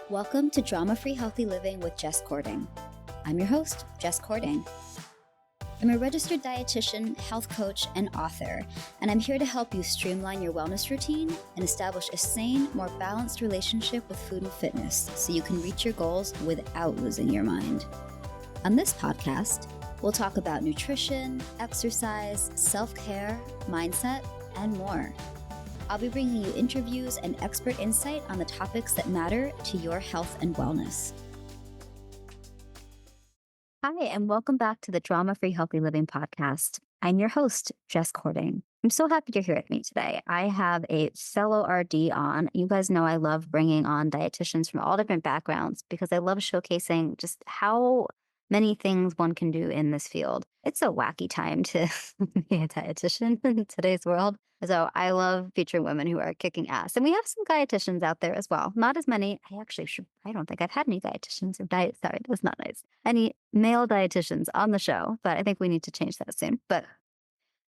Welcome to Drama-Free Healthy Living with Jess Cording. I'm your host, Jess Cording. I'm a registered dietitian, health coach, and author, and I'm here to help you streamline your wellness routine and establish a sane, more balanced relationship with food and fitness so you can reach your goals without losing your mind. On this podcast, we'll talk about nutrition, exercise, self-care, mindset, and more. I'll be bringing you interviews and expert insight on the topics that matter to your health and wellness. Hi, and welcome back to the Drama-Free Healthy Living podcast. I'm your host, Jess Cording. I'm so happy you're here with me today. I have a fellow RD on. You guys know I love bringing on dietitians from all different backgrounds because I love showcasing just how many things one can do in this field. It's a wacky time to be a dietitian in today's world. So I love featuring women who are kicking ass. And we have some dietitians out there as well. Not as many. I don't think I've had any dietitians or sorry, that's not nice. Any male dietitians on the show, but I think we need to change that soon. But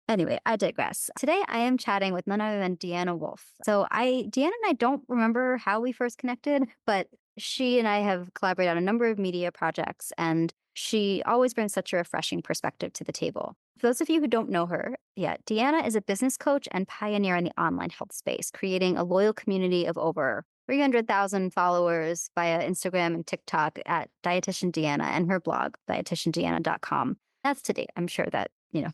anyway, I digress. Today I am chatting with none other than Deanna Wolfe. So Deanna and I don't remember how we first connected, but she and I have collaborated on a number of media projects, and she always brings such a refreshing perspective to the table. For those of you who don't know her yet, Deanna is a business coach and pioneer in the online health space, creating a loyal community of over 300,000 followers via Instagram and TikTok at Dietitian Deanna and her blog, dietitiandeanna.com. That's to date. I'm sure that,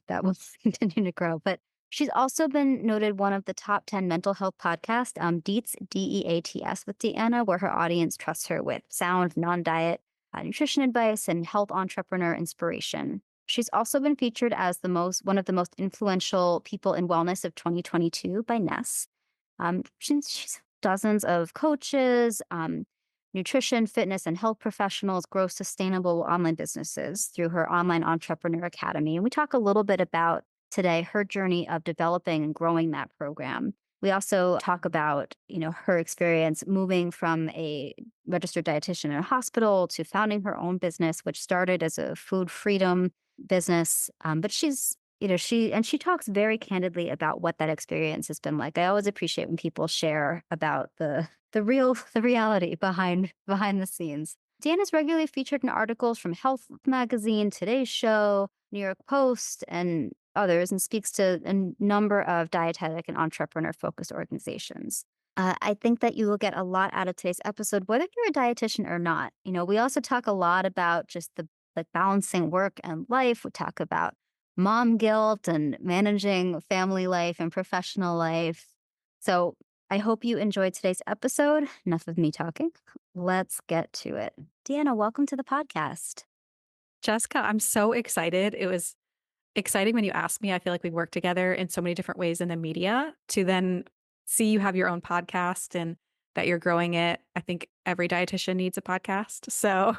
that will continue to grow. But she's also been noted one of the top 10 mental health podcasts, Deets, DEATS with Deanna, where her audience trusts her with sound, non-diet nutrition advice and health entrepreneur inspiration. She's also been featured as one of the most influential people in wellness of 2022 by Ness. She's dozens of coaches, nutrition, fitness, and health professionals grow sustainable online businesses through her online entrepreneur academy. And we talk a little bit about today her journey of developing and growing that program. We also talk about, her experience moving from a registered dietitian in a hospital to founding her own business, which started as a food freedom business. But she talks very candidly about what that experience has been like. I always appreciate when people share about the reality behind the scenes. Deanna's regularly featured in articles from Health Magazine, Today's Show, New York Post, and others, and speaks to a number of dietetic and entrepreneur-focused organizations. I think that you will get a lot out of today's episode, whether you're a dietitian or not. We also talk a lot about just the balancing work and life. We talk about mom guilt and managing family life and professional life. So I hope you enjoyed today's episode. Enough of me talking. Let's get to it. Deanna, welcome to the podcast. Jessica, I'm so excited. It was exciting when you asked me. I feel like we worked together in so many different ways in the media to then see you have your own podcast and that you're growing it. I think every dietitian needs a podcast. So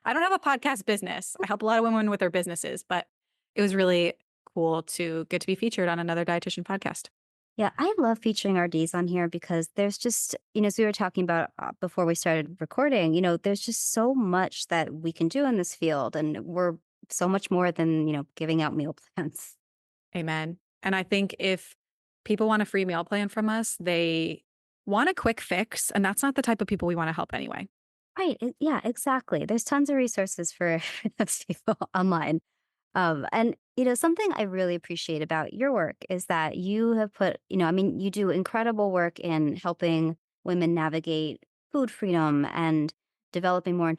I don't have a podcast business. I help a lot of women with their businesses, but it was really cool to get to be featured on another dietitian podcast. Yeah, I love featuring RDs on here because there's just, as we were talking about before we started recording, there's just so much that we can do in this field. And we're so much more than, giving out meal plans. Amen. And I think if people want a free meal plan from us, they want a quick fix. And that's not the type of people we want to help anyway. Right. Yeah, exactly. There's tons of resources for those people online. And, something I really appreciate about your work is that you have put, you do incredible work in helping women navigate food freedom and developing more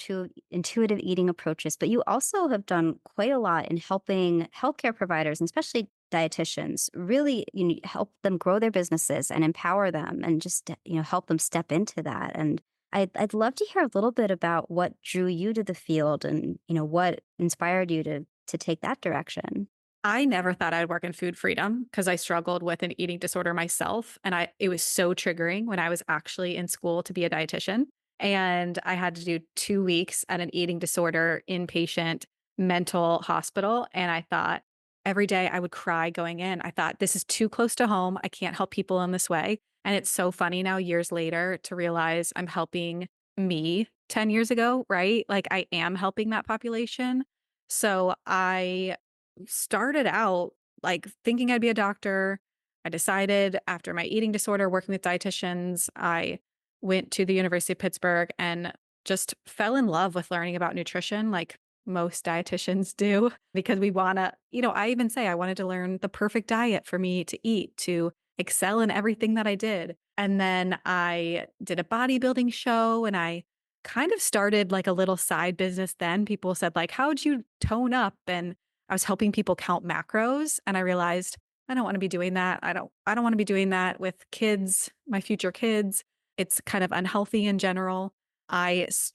intuitive eating approaches. But you also have done quite a lot in helping healthcare providers, and especially dietitians, really help them grow their businesses and empower them and just, help them step into that. And I'd love to hear a little bit about what drew you to the field and, what inspired you to take that direction. I never thought I'd work in food freedom because I struggled with an eating disorder myself. And it was so triggering when I was actually in school to be a dietitian. And I had to do 2 weeks at an eating disorder inpatient mental hospital. And I thought every day I would cry going in. I thought, this is too close to home. I can't help people in this way. And it's so funny now, years later, to realize I'm helping me 10 years ago, right? Like I am helping that population. So I started out like thinking I'd be a doctor. I decided after my eating disorder, working with dietitians, I went to the University of Pittsburgh and just fell in love with learning about nutrition like most dietitians do because we want to, I even say I wanted to learn the perfect diet for me to eat to excel in everything that I did. And then I did a bodybuilding show and I kind of started like a little side business then. People said like, "How'd you tone up?" And I was helping people count macros and I realized I don't want to be doing that. I don't want to be doing that with kids, my future kids. It's kind of unhealthy in general.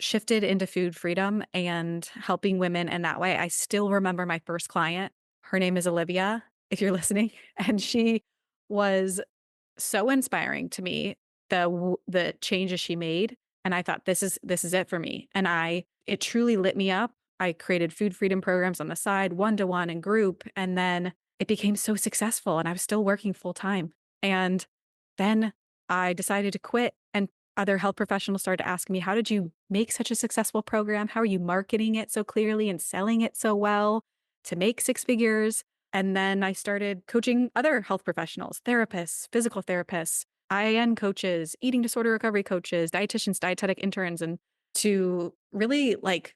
Shifted into food freedom and helping women in that way. I still remember my first client. Her name is Olivia, if you're listening, and she was so inspiring to me, the changes she made, and I thought this is it for me, and I it truly lit me up. I created food freedom programs on the side, one-to-one and group, and then it became so successful and I was still working full time. And then I decided to quit and other health professionals started to ask me, "How did you make such a successful program? How are you marketing it so clearly and selling it so well to make six figures?" And then I started coaching other health professionals, therapists, physical therapists, IIN coaches, eating disorder recovery coaches, dietitians, dietetic interns, and to really like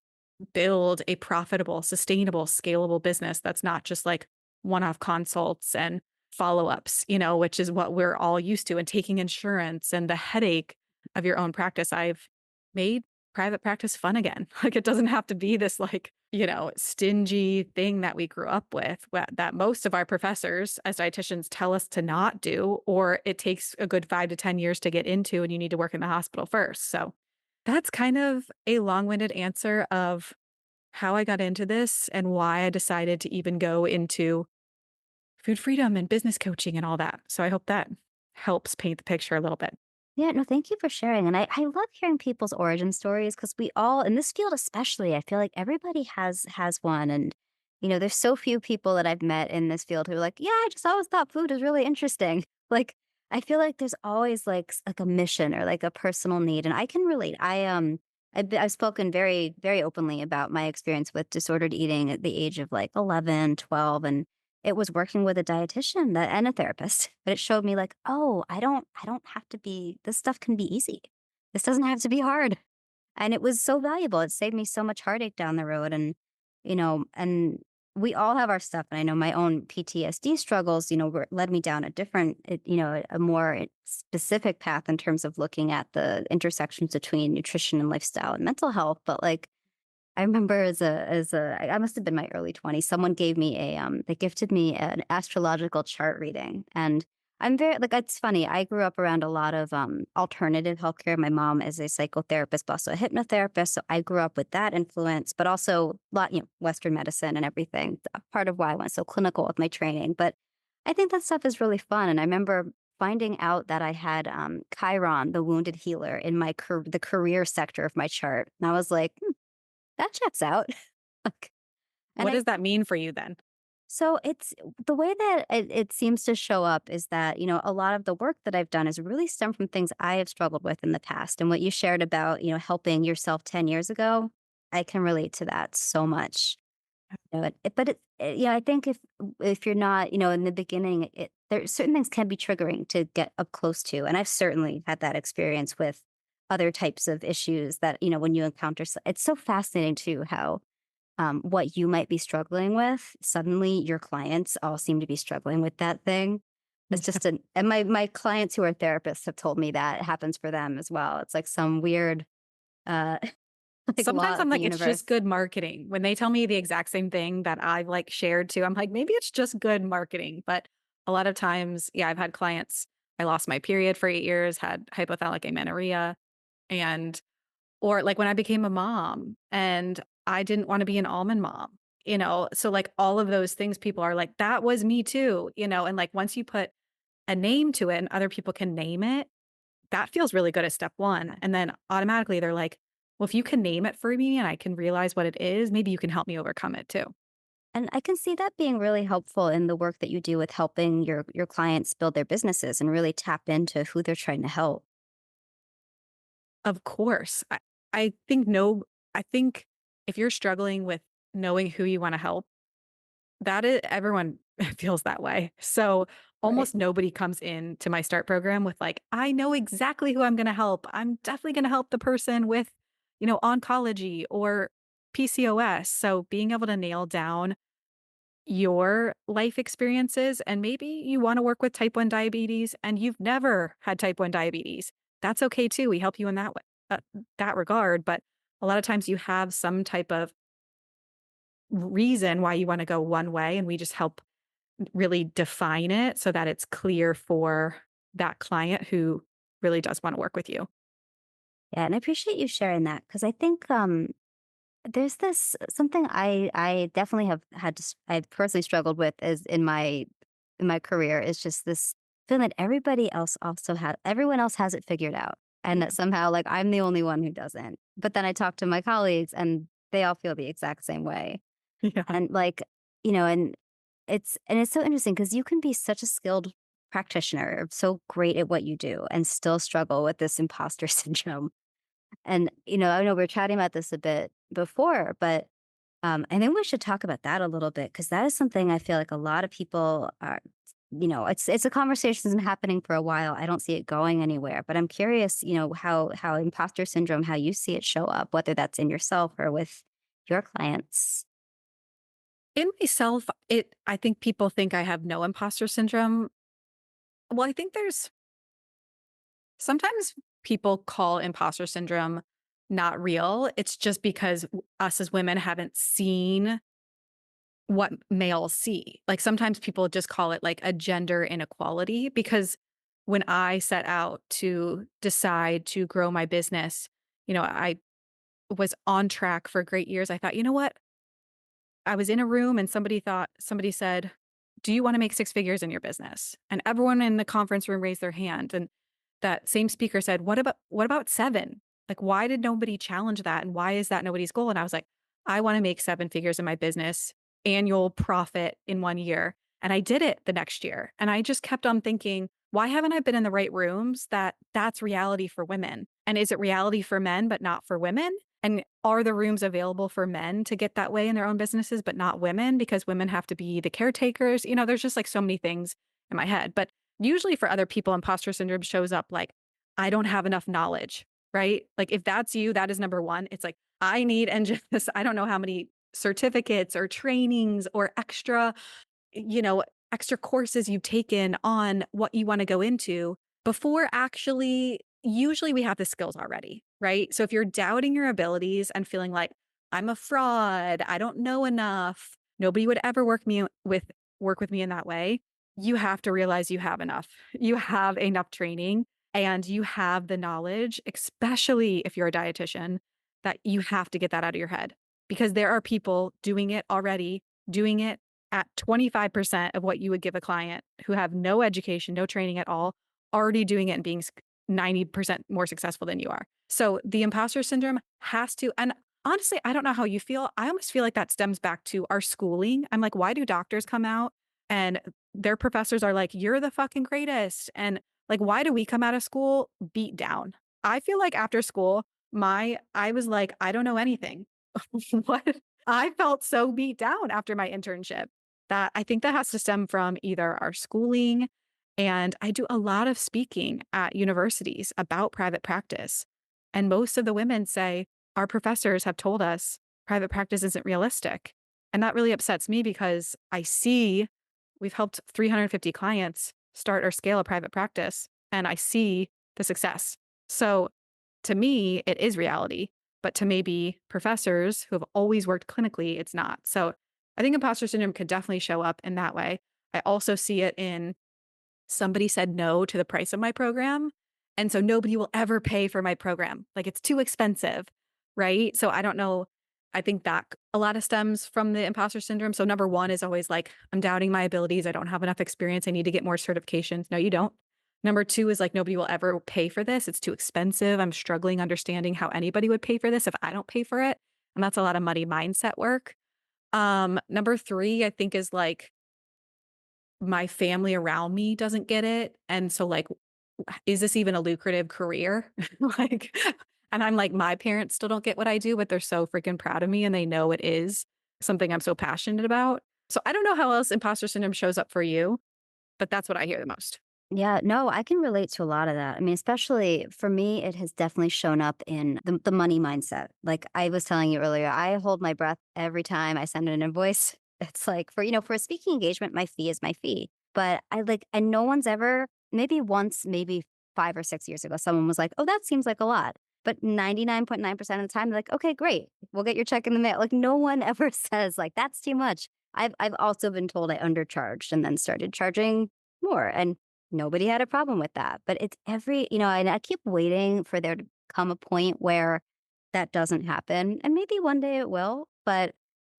build a profitable, sustainable, scalable business that's not just like one off consults and follow ups, which is what we're all used to, and taking insurance and the headache of your own practice. I've made private practice fun again. Like it doesn't have to be this like, stingy thing that we grew up with that most of our professors as dietitians tell us to not do, or it takes a good 5 to 10 years to get into and you need to work in the hospital first. So that's kind of a long winded answer of how I got into this and why I decided to even go into food freedom and business coaching and all that. So I hope that helps paint the picture a little bit. Yeah, no, thank you for sharing. And I love hearing people's origin stories because we all in this field especially, I feel like everybody has one. And, there's so few people that I've met in this field who are like, yeah, I just always thought food was really interesting. Like I feel like there's always like a mission or like a personal need. And I can relate. I've spoken very, very openly about my experience with disordered eating at the age of like 11, 12, and it was working with a dietitian and a therapist, but it showed me like, "Oh, I don't have to be this stuff can be easy. This doesn't have to be hard." And it was so valuable. It saved me so much heartache down the road and we all have our stuff, and I know my own PTSD struggles, led me down a different, a more specific path in terms of looking at the intersections between nutrition and lifestyle and mental health, but like I remember I must have been my early 20s, someone gave me they gifted me an astrological chart reading, and I'm very like, it's funny, I grew up around a lot of, alternative healthcare. My mom is a psychotherapist, but also a hypnotherapist, so I grew up with that influence, but also lot Western medicine and everything, part of why I went so clinical with my training, but I think that stuff is really fun, and I remember finding out that I had, Chiron, the wounded healer, in the career sector of my chart, and I was like, that checks out. Like, and What I does that mean for you then? so it's the way that it seems to show up is that, a lot of the work that I've done is really stemmed from things I have struggled with in the past. And what you shared about, helping yourself 10 years ago, I can relate to that so much. But I think if you're not, in the beginning, there certain things can be triggering to get up close to. And I've certainly had that experience with other types of issues that, when you encounter, it's so fascinating too how what you might be struggling with, suddenly your clients all seem to be struggling with that thing. It's just and my clients who are therapists have told me that it happens for them as well. It's like some weird, uh, like Sometimes law I'm of the like, it's just universe. good marketing. When they tell me the exact same thing that I've like shared too, I'm like, maybe it's just good marketing. But a lot of times, yeah, I've had clients, I lost my period for 8 years, had hypothalamic amenorrhea, and or like when I became a mom and I didn't want to be an almond mom, so like all of those things, people are like, that was me too, and like once you put a name to it and other people can name it, that feels really good as step one. And then automatically they're like, well, if you can name it for me and I can realize what it is, maybe you can help me overcome it too. And I can see that being really helpful in the work that you do with helping your clients build their businesses and really tap into who they're trying to help. Of course. I think no, I think if you're struggling with knowing who you want to help, that is everyone feels that way. So Right. almost nobody comes in to my start program with like, I know exactly who I'm going to help. I'm definitely going to help the person with, oncology or PCOS. So being able to nail down your life experiences, and maybe you want to work with type 1 diabetes and you've never had type 1 diabetes. That's okay too. We help you in that way, that regard, but a lot of times you have some type of reason why you want to go one way, and we just help really define it so that it's clear for that client who really does want to work with you. Yeah, and I appreciate you sharing that because I think there's this something I definitely have had to I've personally struggled with is in my career is just this feeling that everyone else has it figured out, and that somehow like I'm the only one who doesn't. But then I talk to my colleagues and they all feel the exact same way. Yeah. And like, and it's so interesting because you can be such a skilled practitioner, so great at what you do and still struggle with this imposter syndrome. And, I know we are chatting about this a bit before, but I think we should talk about that a little bit because that is something I feel like a lot of people are, it's a conversation that's been happening for a while. I don't see it going anywhere, but I'm curious, how imposter syndrome, how you see it show up, whether that's in yourself or with your clients. In myself, I think people think I have no imposter syndrome. Well, I think there's sometimes people call imposter syndrome not real. It's just because us as women haven't seen what males see. Like sometimes people just call it like a gender inequality because when I set out to decide to grow my business, I was on track for great years. I thought, you know what? I was in a room and somebody said, "Do you want to make six figures in your business?" And everyone in the conference room raised their hand. And that same speaker said, "What about seven? Like, why did nobody challenge that? And why is that nobody's goal?" And I was like, "I want to make seven figures in my business, annual profit in 1 year." And I did it the next year. And I just kept on thinking, why haven't I been in the right rooms that's reality for women? And is it reality for men, but not for women? And are the rooms available for men to get that way in their own businesses, but not women because women have to be the caretakers? There's just like so many things in my head. But usually for other people, imposter syndrome shows up like, I don't have enough knowledge, right? Like if that's you, that is number one. It's like, I need and just, I don't know how many certificates or trainings or extra courses you've taken on what you want to go into before actually, usually we have the skills already, right? So if you're doubting your abilities and feeling like I'm a fraud, I don't know enough, nobody would ever work with me in that way, you have to realize you have enough. You have enough training and you have the knowledge, especially if you're a dietitian, that you have to get that out of your head because there are people doing it already, doing it at 25% of what you would give a client who have no education, no training at all, already doing it and being 90% more successful than you are. So the imposter syndrome has to, and honestly, I don't know how you feel. I almost feel like that stems back to our schooling. I'm like, why do doctors come out and their professors are like, you're the fucking greatest? And like, why do we come out of school beat down? I feel like after school, I was like, I don't know anything. What? I felt so beat down after my internship that I think that has to stem from either our schooling, and I do a lot of speaking at universities about private practice. And most of the women say, our professors have told us private practice isn't realistic. And that really upsets me because I see we've helped 350 clients start or scale a private practice, and I see the success. So to me, it is reality, but to maybe professors who have always worked clinically, it's not. So I think imposter syndrome could definitely show up in that way. I also see it in somebody said no to the price of my program. And so nobody will ever pay for my program. Like it's too expensive. Right. So I don't know. I think that a lot of stems from the imposter syndrome. So number one is always like, I'm doubting my abilities. I don't have enough experience. I need to get more certifications. No, you don't. Number two is like, nobody will ever pay for this. It's too expensive. I'm struggling understanding how anybody would pay for this if I don't pay for it. And that's a lot of money mindset work. Number three, I think is like, my family around me doesn't get it. And so like, is this even a lucrative career? Like, and I'm like, my parents still don't get what I do, but they're so freaking proud of me and they know it is something I'm so passionate about. So I don't know how else imposter syndrome shows up for you. but that's what I hear the most. Yeah, no, I can relate to a lot of that. I mean, especially for me, it has definitely shown up in the money mindset. Like I was telling you earlier, I hold my breath every time I send an invoice. It's like for a speaking engagement, my fee is my fee. But and no one's ever, maybe once, maybe 5 or 6 years ago, someone was like, oh, that seems like a lot. But 99.9% of the time, they're like, okay, great. We'll get your check in the mail. Like no one ever says like, that's too much. I've also been told I undercharged and then started charging more. And nobody had a problem with that, but it's and I keep waiting for there to come a point where that doesn't happen, and maybe one day it will, but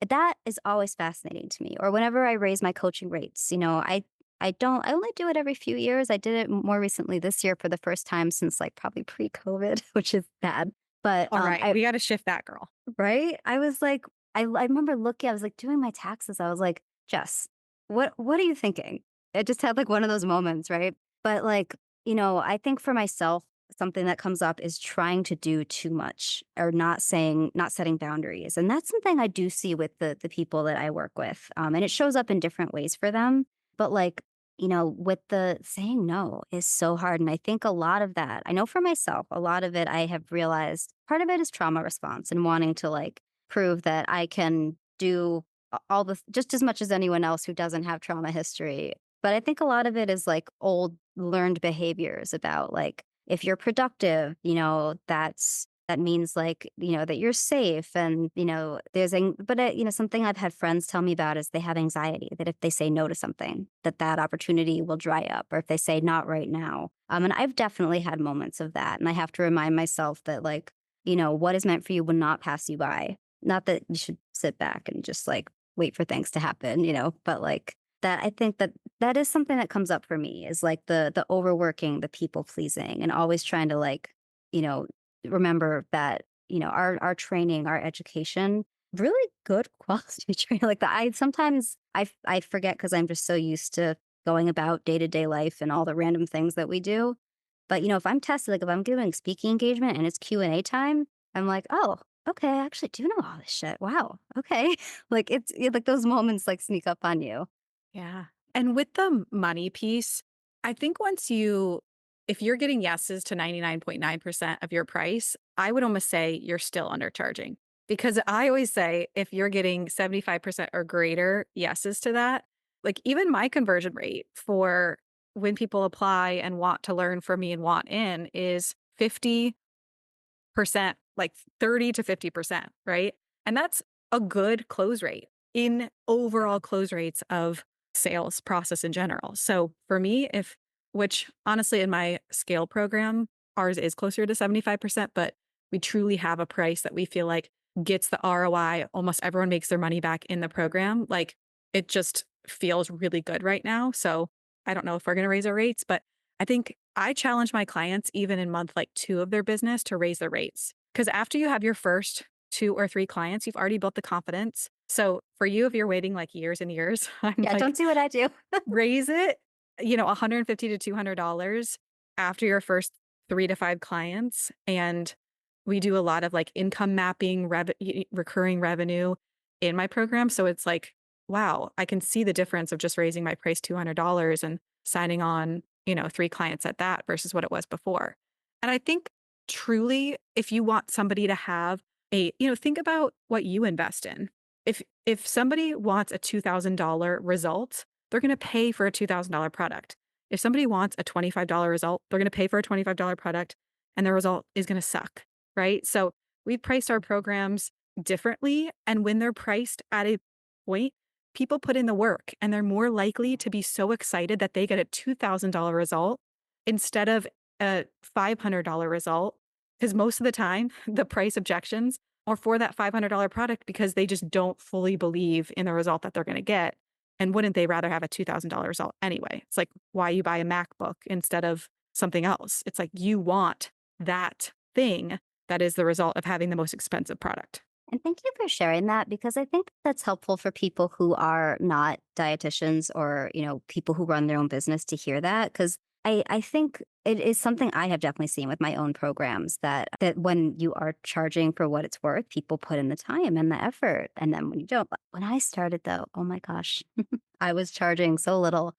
that is always fascinating to me. Or whenever I raise my coaching rates, I only do it every few years. I did it more recently this year for the first time since, like, probably pre-COVID, which is bad, but, All right, I we gotta shift that, girl. right? I was like I remember looking I was, like, doing my taxes, I was like, "Jess, what are you thinking?" I just had, like, one of those moments, right? But, like, I think for myself, something that comes up is trying to do too much or not setting boundaries, and that's something I do see with the people that I work with, and it shows up in different ways for them, but, like, with the saying no is so hard, and I think a lot of that I know for myself, a lot of it I have realized part of it is trauma response and wanting to, like, prove that I can do all the just as much as anyone else who doesn't have trauma history. But I think a lot of it is like old learned behaviors about like if you're productive, that means like, that you're safe and, something I've had friends tell me about is they have anxiety that if they say no to something, that opportunity will dry up or if they say not right now. And I've definitely had moments of that. And I have to remind myself that like, what is meant for you will not pass you by. Not that you should sit back and just like wait for things to happen, but like that I think that is something that comes up for me is like the overworking, the people pleasing, and always trying to like, you know, remember that, our training, our education, really good quality training. Like that I sometimes I forget because I'm just so used to going about day-to-day life and all the random things that we do. But if I'm tested, like if I'm doing speaking engagement and it's Q&A time, I'm like, oh, okay, I actually do know all this shit. Wow. Okay. Like like those moments like sneak up on you. Yeah. And with the money piece, I think if you're getting yeses to 99.9% of your price, I would almost say you're still undercharging. Because I always say if you're getting 75% or greater yeses to that, like even my conversion rate for when people apply and want to learn from me and want in is 50%, like 30 to 50%, right? And that's a good close rate in overall close rates of sales process in general. So for me, which honestly in my scale program, ours is closer to 75%, but we truly have a price that we feel like gets the ROI. Almost everyone makes their money back in the program. Like it just feels really good right now. So I don't know if we're going to raise our rates, but I think I challenge my clients even in month like 2 of their business to raise their rates. Because after you have your first 2 or 3 clients, you've already built the confidence. So for you, if you're waiting like years and years, I'm Yeah, like, don't do what I do. raise it, $150 to $200 after your first 3 to 5 clients. And we do a lot of like income mapping, recurring revenue in my program. So it's like, wow, I can see the difference of just raising my price $200 and signing on, 3 clients at that versus what it was before. And I think truly, if you want somebody to have think about what you invest in. If somebody wants a $2,000 result, they're going to pay for a $2,000 product. If somebody wants a $25 result, they're going to pay for a $25 product and the result is going to suck, right? So we priced our programs differently. And when they're priced at a point, people put in the work and they're more likely to be so excited that they get a $2,000 result instead of a $500 result. Because most of the time, the price objections are for that $500 product because they just don't fully believe in the result that they're going to get. And wouldn't they rather have a $2,000 result anyway? It's like why you buy a MacBook instead of something else. It's like you want that thing that is the result of having the most expensive product. And thank you for sharing that because I think that's helpful for people who are not dietitians or, people who run their own business to hear that. Because I think it is something I have definitely seen with my own programs that when you are charging for what it's worth, people put in the time and the effort. And then when you don't, when I started though, oh my gosh, I was charging so little.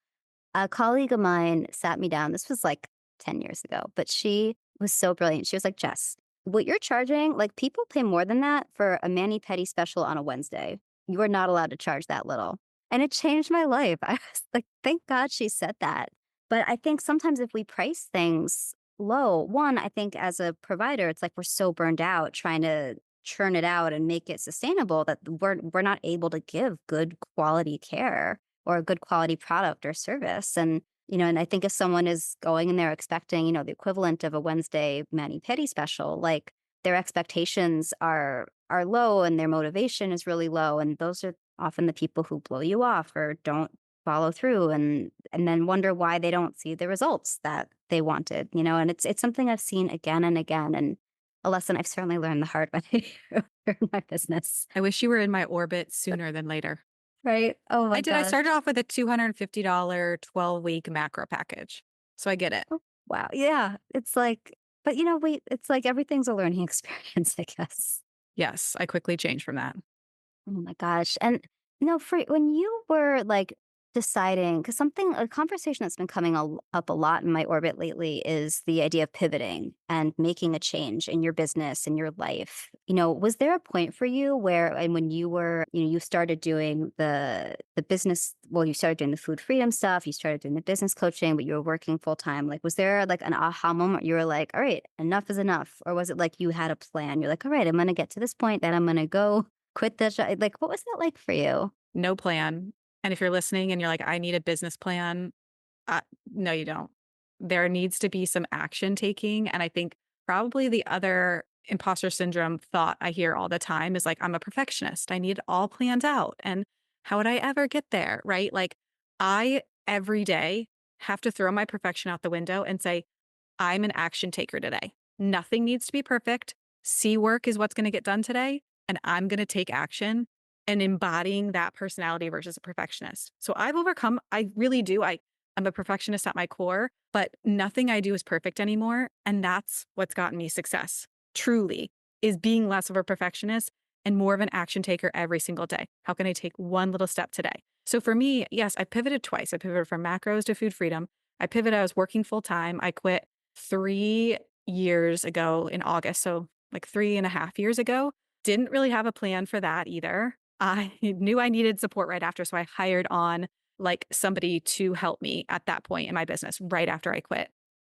A colleague of mine sat me down. This was like 10 years ago, but she was so brilliant. She was like, Jess, what you're charging, like people pay more than that for a mani pedi special on a Wednesday. You are not allowed to charge that little. And it changed my life. I was like, thank God she said that. But I think sometimes if we price things low, one, I think as a provider, it's like we're so burned out trying to churn it out and make it sustainable that we're not able to give good quality care or a good quality product or service. And, and I think if someone is going and they're expecting, the equivalent of a Wednesday mani-pedi special, like their expectations are low and their motivation is really low. And those are often the people who blow you off or don't follow through and then wonder why they don't see the results that they wanted, and it's something I've seen again and again. And a lesson I've certainly learned the hard way in my business. I wish you were in my orbit sooner than later. Right? Oh I my did. I gosh. started off with a $250 12-week macro package. So I get it. Oh, wow. Yeah. It's like, but wait, it's like everything's a learning experience, I guess. Yes, I quickly changed from that. Oh my gosh. And for when you were like deciding, because a conversation that's been coming up a lot in my orbit lately is the idea of pivoting and making a change in your business and your life. Was there a point for you where, and when you were, you started doing the business, well, you started doing the food freedom stuff, you started doing the business coaching, but you were working full time. Like, was there like an aha moment? You were like, all right, enough is enough. Or was it like you had a plan? You're like, all right, I'm going to get to this point, then I'm going to go quit the job. Like, what was that like for you? No plan. And if you're listening and you're like, I need a business plan, uh, no, you don't. There needs to be some action taking. And I think probably the other imposter syndrome thought I hear all the time is like, I'm a perfectionist. I need it all planned out. And how would I ever get there? Right. Like, I every day have to throw my perfection out the window and say, I'm an action taker today. Nothing needs to be perfect. See work is what's going to get done today. And I'm going to take action and embodying that personality versus a perfectionist. So I've overcome, I really do. I'm a perfectionist at my core, but nothing I do is perfect anymore. And that's what's gotten me success, truly, is being less of a perfectionist and more of an action taker every single day. How can I take one little step today? So for me, yes, I pivoted twice. I pivoted from macros to food freedom. I pivoted, I was working full time. I quit 3 years ago in August. So like 3.5 years ago. Didn't really have a plan for that either. I knew I needed support right after. So I hired on like somebody to help me at that point in my business right after I quit.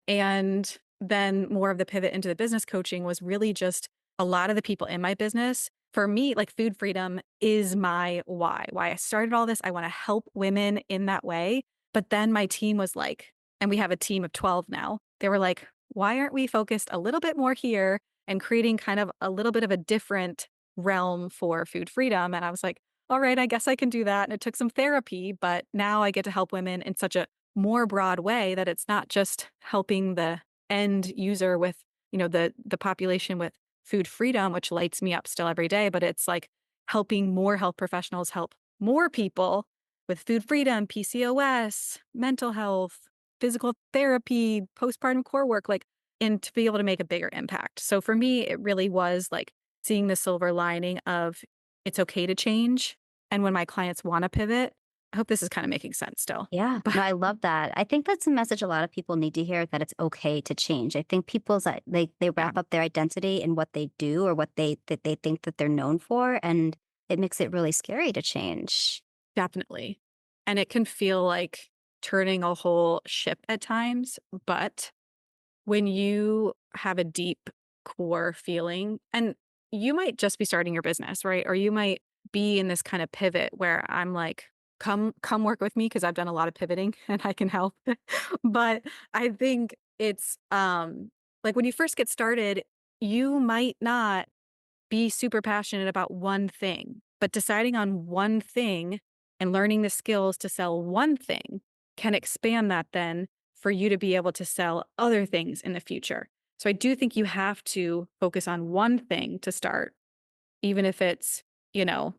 And then more of the pivot into the business coaching was really just a lot of the people in my business. For me, like food freedom is my why I started all this. I want to help women in that way. But then my team was like, and we have a team of 12 now. They were like, why aren't we focused a little bit more here and creating kind of a little bit of a different realm for food freedom? And I was like, all right, I guess I can do that. And it took some therapy, but now I get to help women in such a more broad way that it's not just helping the end user with, the population with food freedom, which lights me up still every day, but it's like helping more health professionals help more people with food freedom, PCOS, mental health, physical therapy, postpartum core work, like, and to be able to make a bigger impact. So for me, it really was like seeing the silver lining of it's okay to change. And when my clients want to pivot, I hope this is kind of making sense still. Yeah. But No, I love that. I think that's a message a lot of people need to hear, that it's okay to change. I think people's they yeah, wrap up their identity in what they do or what they think that they're known for, and it makes it really scary to change. definitely. And it can feel like turning a whole ship at times. But when you have a deep core feeling, and you might just be starting your business, right? Or you might be in this kind of pivot where I'm like, come work with me because I've done a lot of pivoting and I can help. But I think it's like when you first get started, you might not be super passionate about one thing, but deciding on one thing and learning the skills to sell one thing can expand that then for you to be able to sell other things in the future. So I do think you have to focus on one thing to start, even if it's, you know,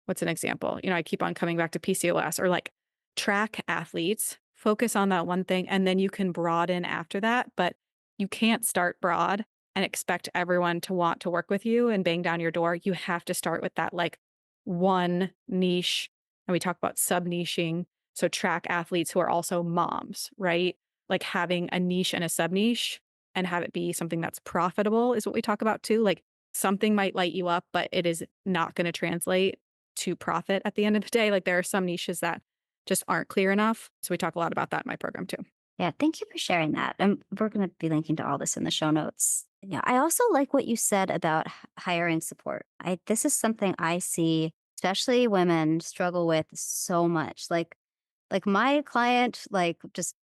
what's an example? I keep on coming back to PCOS or like track athletes, focus on that one thing, and then you can broaden after that. But you can't start broad and expect everyone to want to work with you and bang down your door. You have to start with that like one niche. And we talk about sub niching. So track athletes who are also moms, right? Like having a niche and a sub niche and have it be something that's profitable is what we talk about too. Like something might light you up, but it is not going to translate to profit at the end of the day. Like there are some niches that just aren't clear enough. So we talk a lot about that in my program too. Yeah, thank you for sharing that. And we're going to be linking to all this in the show notes. Yeah, I also like what you said about hiring support. This is something I see, especially women struggle with so much. Like my client, like just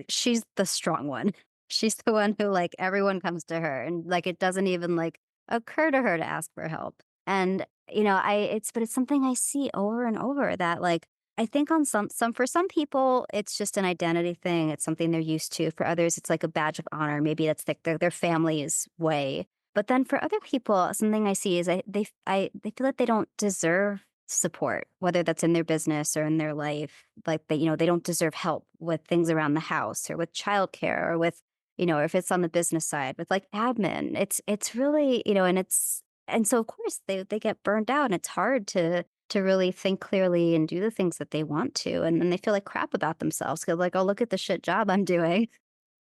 she's the strong one. She's the one who like everyone comes to her and like it doesn't even like occur to her to ask for help. And but it's something I see over and over that like I think on some for some people it's just an identity thing. It's something they're used to. For others it's like a badge of honor. Maybe that's like their family's way. But then for other people, something I see is they feel like they don't deserve support, whether that's in their business or in their life. Like they don't deserve help with things around the house or with childcare or with, if it's on the business side with like admin. It's really, and so of course they get burned out and it's hard to really think clearly and do the things that they want to. And then they feel like crap about themselves because like, oh, look at the shit job I'm doing.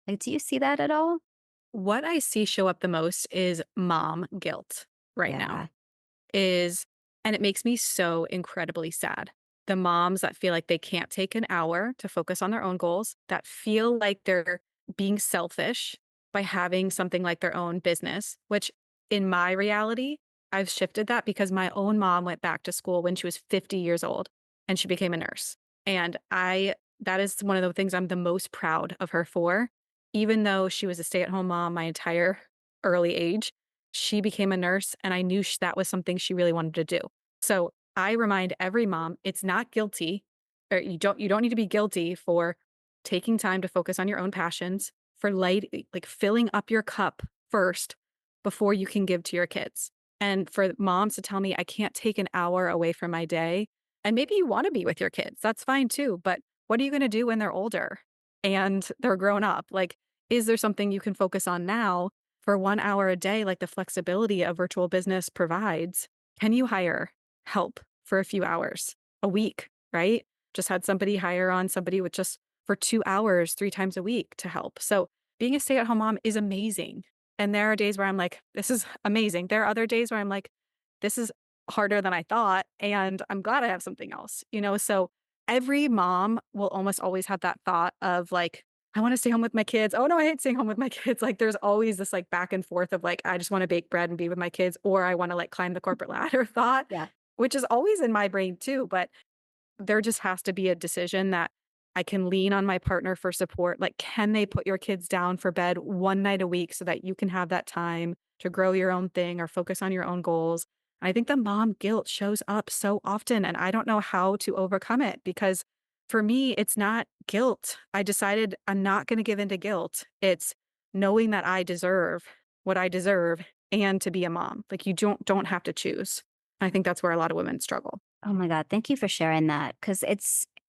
Like, do you see that at all? What I see show up the most is mom guilt right now. Yeah. Is and it makes me so incredibly sad. The moms that feel like they can't take an hour to focus on their own goals, that feel like they're being selfish by having something like their own business, which in my reality, I've shifted that because my own mom went back to school when she was 50 years old and she became a nurse. And that is one of the things I'm the most proud of her for. Even though she was a stay-at-home mom my entire early age, she became a nurse and I knew that was something she really wanted to do. So I remind every mom it's not guilty or you don't need to be guilty for taking time to focus on your own passions, for like filling up your cup first before you can give to your kids. And for moms to tell me I can't take an hour away from my day. And maybe you want to be with your kids. That's fine too, but what are you going to do when they're older and they're grown up? Like is there something you can focus on now for 1 hour a day, like the flexibility a virtual business provides? Can you hire help for a few hours a week, right? Just had somebody hire on somebody with just for 2 hours 3 times a week to help. So being a stay-at-home mom is amazing. And there are days where I'm like, this is amazing. There are other days where I'm like, this is harder than I thought. And I'm glad I have something else, So every mom will almost always have that thought of like, I wanna stay home with my kids. Oh, no, I hate staying home with my kids. Like, there's always this, like, back and forth of, like, I just wanna bake bread and be with my kids, or I wanna, like, climb the corporate ladder thought, Yeah. which is always in my brain too, but there just has to be a decision that I can lean on my partner for support. Like, can they put your kids down for bed one night a week so that you can have that time to grow your own thing or focus on your own goals? I think the mom guilt shows up so often, and I don't know how to overcome it because for me, it's not guilt. I decided I'm not going to give into guilt. It's knowing that I deserve what I deserve and to be a mom. Like you don't have to choose. I think that's where a lot of women struggle. Oh my God, thank you for sharing that because it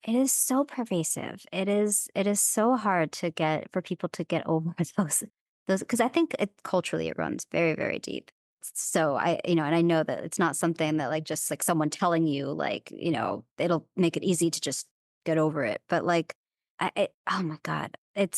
is so pervasive. It is so hard to get for people to get over those because I think culturally it runs very, very deep. So and I know that it's not something that like just like someone telling you like, it'll make it easy to just get over it. But like oh my God, I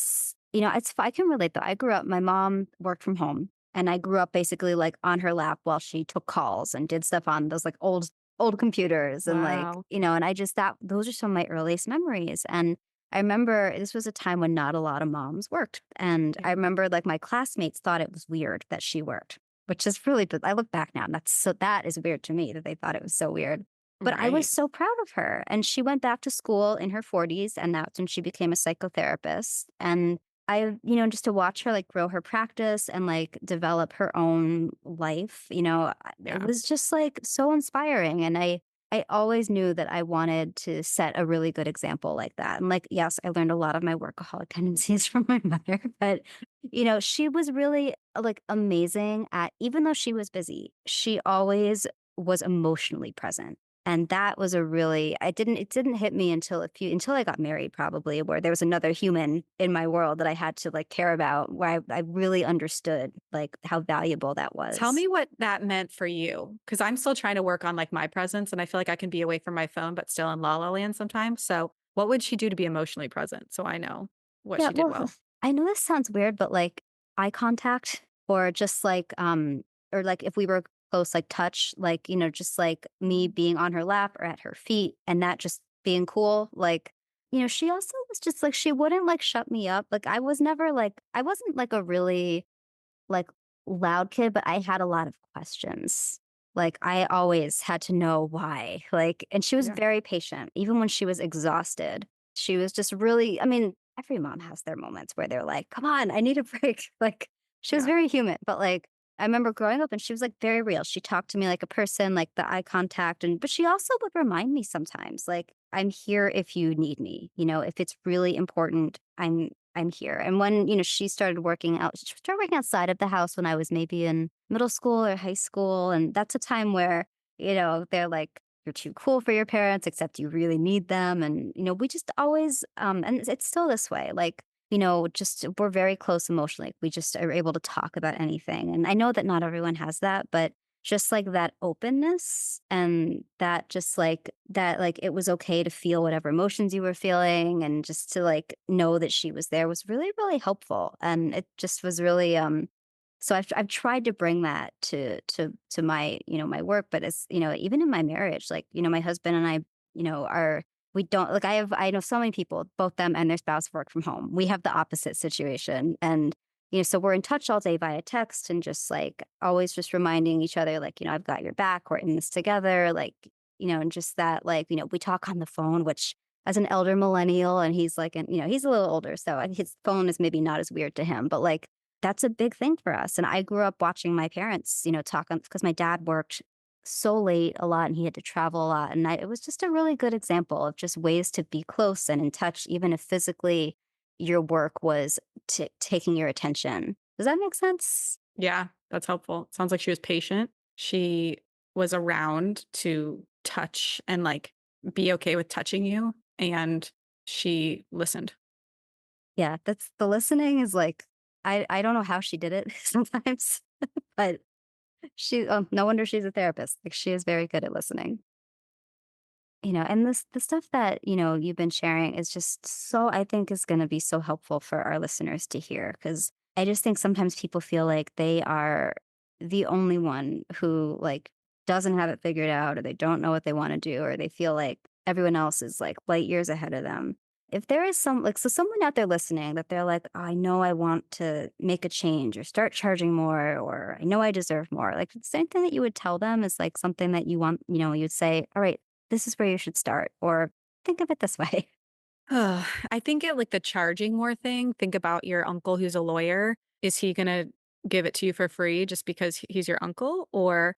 can relate though. I grew up, my mom worked from home and I grew up basically like on her lap while she took calls and did stuff on those like old computers and like, Wow. and I just that those are some of my earliest memories. And I remember this was a time when not a lot of moms worked. And I Yeah. remember like my classmates thought it was weird that she worked, which is really, but I look back now and that is weird to me that they thought it was so weird. But I was Right. so proud of her. And she went back to school in her 40s, and that's when she became a psychotherapist. And just to watch her like grow her practice and like develop her own life, it Yeah. was just like so inspiring. And I always knew that I wanted to set a really good example like that. And like, yes, I learned a lot of my workaholic tendencies from my mother, but she was really like amazing at, even though she was busy, she always was emotionally present. And that was a really it didn't hit me until I got married probably, where there was another human in my world that I had to, like, care about, where I really understood, like, how valuable that Tell was. me what that meant for you, because I'm still trying to work on like my presence and I feel like I can be away from my phone, but still in la la land sometimes. So What would she do to be emotionally present so I know what Yeah, she did well, well? I know this sounds weird, but, like, eye contact or just, like, or, like, if we were close, like, touch, like, just, like, me being on her lap or at her feet and that just being cool, like, she also was just, like, she wouldn't, like, shut me up, like, I wasn't, like, a really like, loud kid, but I had a lot of questions. Like, I always had to know why, like and she was Yeah. very patient, even when she was exhausted. She was just really I mean, every mom has their moments where they're like, "Come on, I need a break." Like, she was Yeah. very human, but, like, I remember growing up and she was, like, very real. She talked to me like a person, like, the eye contact, but she also would remind me sometimes, like, "I'm here if you need me," if it's really important, I'm here. And when, she started working outside of the house when I was maybe in middle school or high school. And that's a time where, they're like, you're too cool for your parents, except you really need them. And, we just always, and it's still this way. Like, just we're very close emotionally. We just are able to talk about anything. And I know that not everyone has that, but just like that openness and that just like that like it was okay to feel whatever emotions you were feeling and just to like know that she was there was really really helpful and it just was really so I've tried to bring that to my my work but it's even in my marriage like my husband and I are we don't like I know so many people both them and their spouse work from home we have the opposite situation and so we're in touch all day via text and just like always just reminding each other, like, I've got your back, we're in this together, like, and just that, like, we talk on the phone, which as an elder millennial, and he's like, and he's a little older, so his phone is maybe not as weird to him, but like, that's a big thing for us. And I grew up watching my parents, talk on because my dad worked so late a lot and he had to travel a lot. And it was just a really good example of just ways to be close and in touch, even if physically your work was taking your attention. Does that make sense? Yeah, that's helpful. Sounds like she was patient. She was around to touch and, like, be okay with touching you, and she listened. Yeah, that's the listening is like I don't know how she did it sometimes, but no wonder she's a therapist. Like she is very good at listening. And the stuff that, you've been sharing is just so I think is going to be so helpful for our listeners to hear cuz I just think sometimes people feel like they are the only one who like doesn't have it figured out or they don't know what they want to do or they feel like everyone else is like light years ahead of them. If there is someone out there listening that they're like, oh, I know I want to make a change or start charging more or I know I deserve more. Like the same thing that you would tell them is like something that you want, you'd say, all right, this is where you should start, or think of it this way. I think it like the charging more thing, think about your uncle who's a lawyer. Is he gonna give it to you for free just because he's your uncle? Or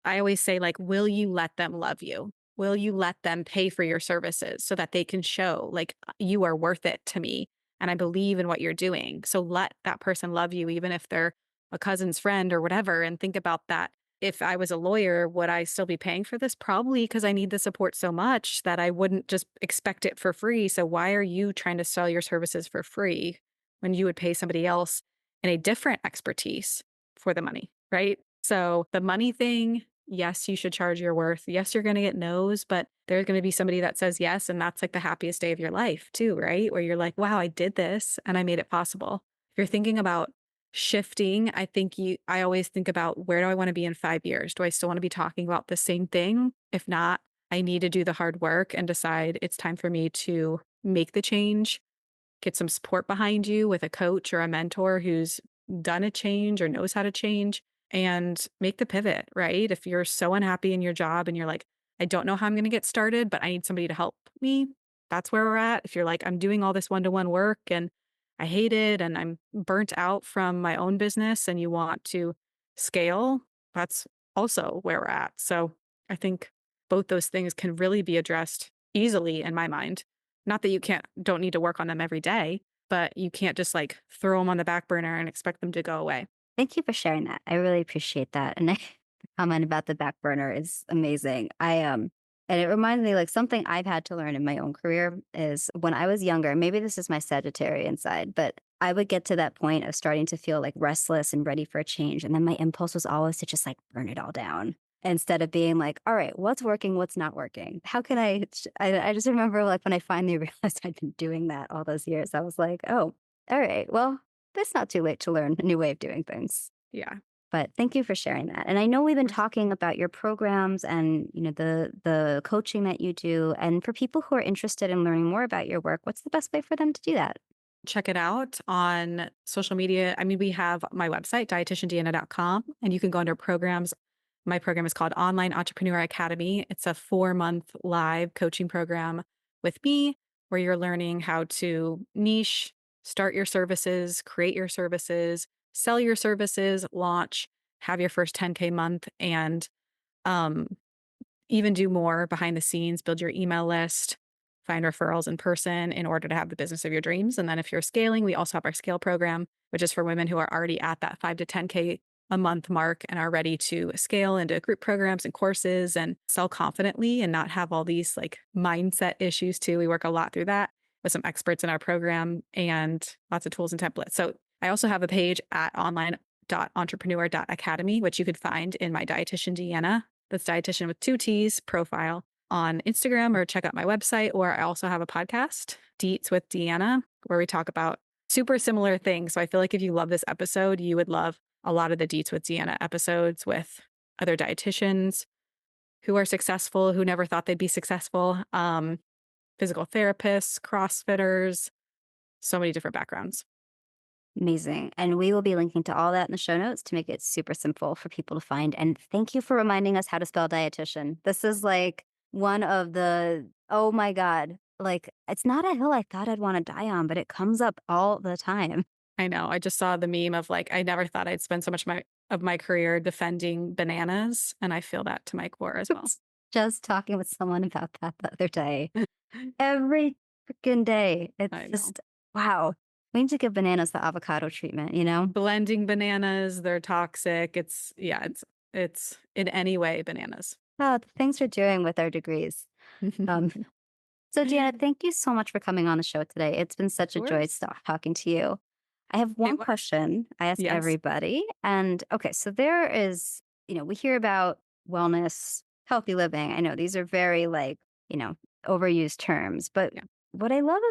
I always say, like, will you let them love you? Will you let them pay for your services so that they can show, like, you are worth it to me and I believe in what you're doing? So let that person love you, even if they're a cousin's friend or whatever. And think about that. If I was a lawyer, would I still be paying for this? Probably because I need the support so much that I wouldn't just expect it for free. So why are you trying to sell your services for free when you would pay somebody else in a different expertise for the money, right? So the money thing, yes, you should charge your worth. Yes, you're going to get no's, but there's going to be somebody that says yes. And that's like the happiest day of your life, too, right? Where you're like, wow, I did this and I made it possible. If you're thinking about shifting, I always think about where do I want to be in 5 years? Do I still want to be talking about the same thing? If not, I need to do the hard work and decide it's time for me to make the change, get some support behind you with a coach or a mentor who's done a change or knows how to change and make the pivot, right? If you're so unhappy in your job and you're like, I don't know how I'm going to get started, but I need somebody to help me, that's where we're at. If you're like, I'm doing all this one to one work and I hate it and I'm burnt out from my own business and you want to scale, that's also where we're at. So I think both those things can really be addressed easily in my mind. Not that you don't need to work on them every day, but you can't just like throw them on the back burner and expect them to go away. Thank you for sharing that. I really appreciate that. And the comment about the back burner is amazing. And it reminds me like something I've had to learn in my own career is when I was younger, maybe this is my Sagittarian side, but I would get to that point of starting to feel like restless and ready for a change. And then my impulse was always to just like burn it all down. instead of being like, all right, what's working, what's not working? How can I just remember like when I finally realized I'd been doing that all those years, I was like, oh, all right, well, it's not too late to learn a new way of doing things. Yeah, of But thank you for sharing that. And I know we've been course. talking about your programs and, the coaching that you do. And for people who are interested in learning more about your work, what's the best way for them to do that? Check it out on social media. I mean, we have my website, dietitiandeanna.com, and you can go under programs. My program is called Online Entrepreneur Academy. It's a 4-month live coaching program with me where you're learning how to niche, start your services, create your services, sell your services, launch, have your first 10K month, and um, even do more behind the scenes, build your email list, find referrals in person in order to have the business of your dreams. And then if you're scaling, we also have our scale program, which is for women who are already at that 5 to 10K a month mark and are ready to scale into group programs and courses and sell confidently and not have all these like mindset issues too. We work a lot through that with some experts in our program and lots of tools and templates. So I also have a page at online.entrepreneur.academy, which you could find in my Dietitian Deanna, that's dietitian with 2 T's profile on Instagram, or check out my website. Or I also have a podcast, Deets with Deanna, where we talk about super similar things. So I feel like if you love this episode, you would love a lot of the Deets with Deanna episodes with other dietitians who are successful, who never thought they'd be successful, physical therapists, CrossFitters, so many different backgrounds. Amazing. And we will be linking to all that in the show notes to make it super simple for people to find. And thank you for reminding us how to spell dietitian. This is like one of the, oh my God, like it's not a hill I thought I'd want to die on, but it comes up all the time. I know. I just saw the meme of like, I never thought I'd spend so much of my career defending bananas, and I feel that to my core as well. Just talking with someone about that the other day. Every freaking day. It's I know. just, wow. We need to give bananas the avocado treatment, you know? Blending bananas, they're toxic. It's in any way bananas. Oh, the things we're doing with our degrees. Um, So, Deanna, Of thank you so much for coming on the show today. It's been such a joy course. talking to you. I have It one was. question I ask Yes. everybody. And okay, so there is, we hear about wellness, healthy living. I know these are very like, overused terms, but Yeah. what I love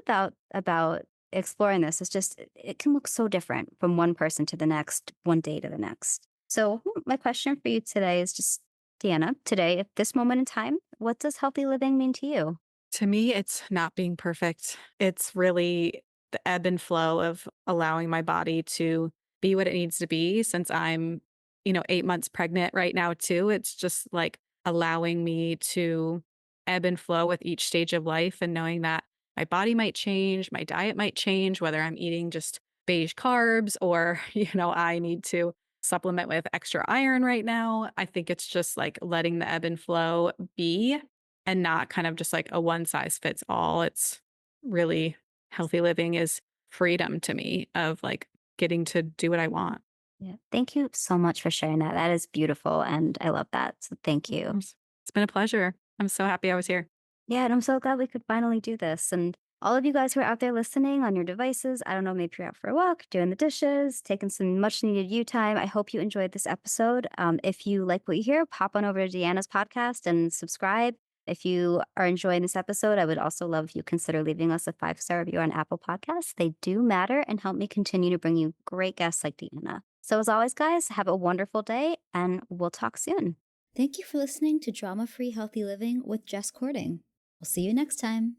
about exploring this is just it can look so different from one person to the next, one day to the next. So, my question for you today is just, Deanna, today, at this moment in time, what does healthy living mean to you? To me, it's not being perfect. It's really the ebb and flow of allowing my body to be what it needs to be since I'm, 8 months pregnant right now too. It's just like allowing me to ebb and flow with each stage of life and knowing that my body might change, my diet might change, whether I'm eating just beige carbs or, I need to supplement with extra iron right now. I think it's just like letting the ebb and flow be and not kind of just like a one size fits all. It's really healthy living is freedom to me of like getting to do what I want. Yeah. Thank you so much for sharing that. That is beautiful. And I love that. So thank Of you. course. It's been a pleasure. I'm so happy I was here. Yeah. And I'm so glad we could finally do this. And all of you guys who are out there listening on your devices, I don't know, maybe you're out for a walk, doing the dishes, taking some much needed you time. I hope you enjoyed this episode. If you like what you hear, pop on over to Deanna's podcast and subscribe. If you are enjoying this episode, I would also love if you consider leaving us a 5-star review on Apple Podcasts. They do matter and help me continue to bring you great guests like Deanna. So, as always, guys, have a wonderful day and we'll talk soon. Thank you for listening to Drama Free Healthy Living with Jess Cording. We'll see you next time.